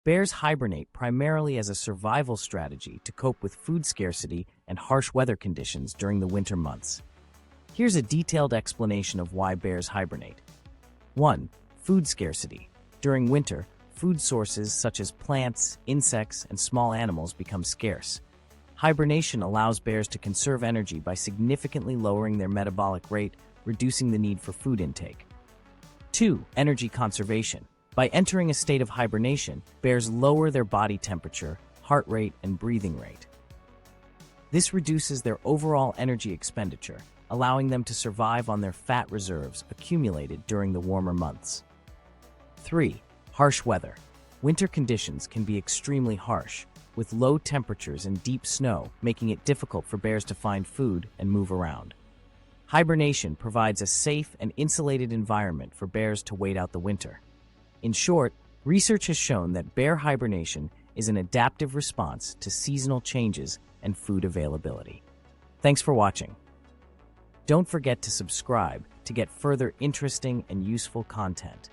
Bears hibernate primarily as a survival strategy to cope with food scarcity and harsh weather conditions during the winter months. Here's a detailed explanation of why bears hibernate. 1. Food scarcity. During winter, food sources such as plants, insects, and small animals become scarce. Hibernation allows bears to conserve energy by significantly lowering their metabolic rate, reducing the need for food intake. 2. Energy conservation. By entering a state of hibernation, bears lower their body temperature, heart rate, and breathing rate. This reduces their overall energy expenditure, allowing them to survive on their fat reserves accumulated during the warmer months. 3. Harsh weather. Winter conditions can be extremely harsh, with low temperatures and deep snow making it difficult for bears to find food and move around. Hibernation provides a safe and insulated environment for bears to wait out the winter. In short, research has shown that bear hibernation is an adaptive response to seasonal changes and food availability. Thanks for watching. Don't forget to subscribe to get further interesting and useful content.